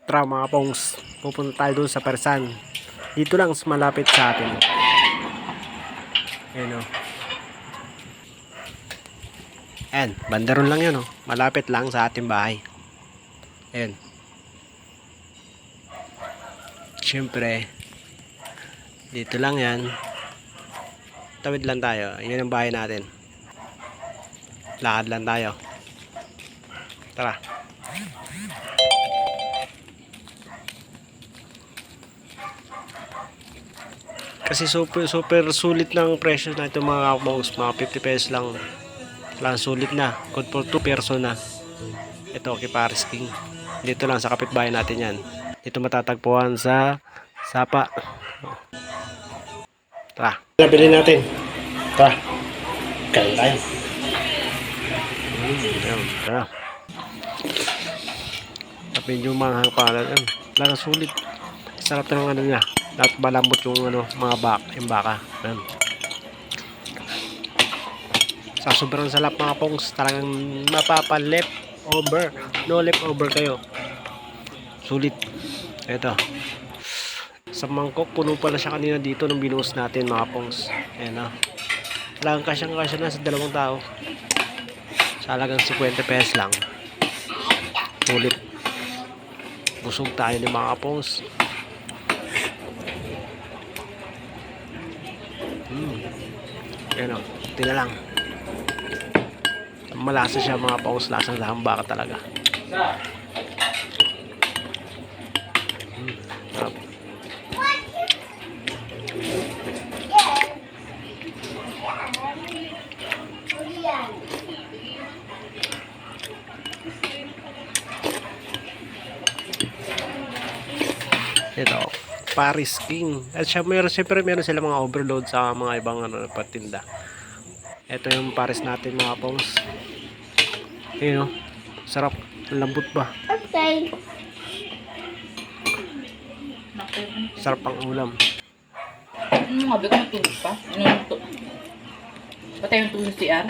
Tara mga pongs, pupunta tayo doon sa Persan. Dito lang malapit sa atin. Ayan o. Ayan, bandaron lang yun o. Malapit lang sa ating bahay. Ayan. Siyempre, dito lang yan. Tawid lang tayo. Yan ang bahay natin. Lakad lang tayo. Tara. Kasi super sulit ng presyo na ito mga kapos. Mga 50 pesos lang. Lang sulit na. Good for 2 person na. Ito kay Paris King. Dito lang sa kapitbahay natin yan. Dito matatagpuan sa Sapa. Tara. Nabili natin. Tara. Kain tayo. Tara. Medyo manghang pa na yan. Lang sulit. Sarap ng ano niya. At malambot yung ano, yung baka. Ayan. Sa sobrang salap mga pongs, talagang mapapa-left over. No left over kayo. Sulit. Ito. Sa mangkok, puno pala siya kanina dito nung binuhos natin mga pongs. Ayan o. Talagang kasyang-kasya na sa dalawang tao. Sa halagang 50 pesos lang. Sulit. Busog tayo ni mga pongs. Yan o, ito na lang. Malasa siya mga paus, lasang lahambaka talaga. Sarap. Ito, Paris King. At siya siyempre meron sila mga overload sa mga ibang patinda. Ito yung Paris natin mga pongs. Ayun o. Sarap. Lambot ba? Okay. Sarap ang ulam. Ano nga ba? Natulog pa? Patay yung tulog si CR?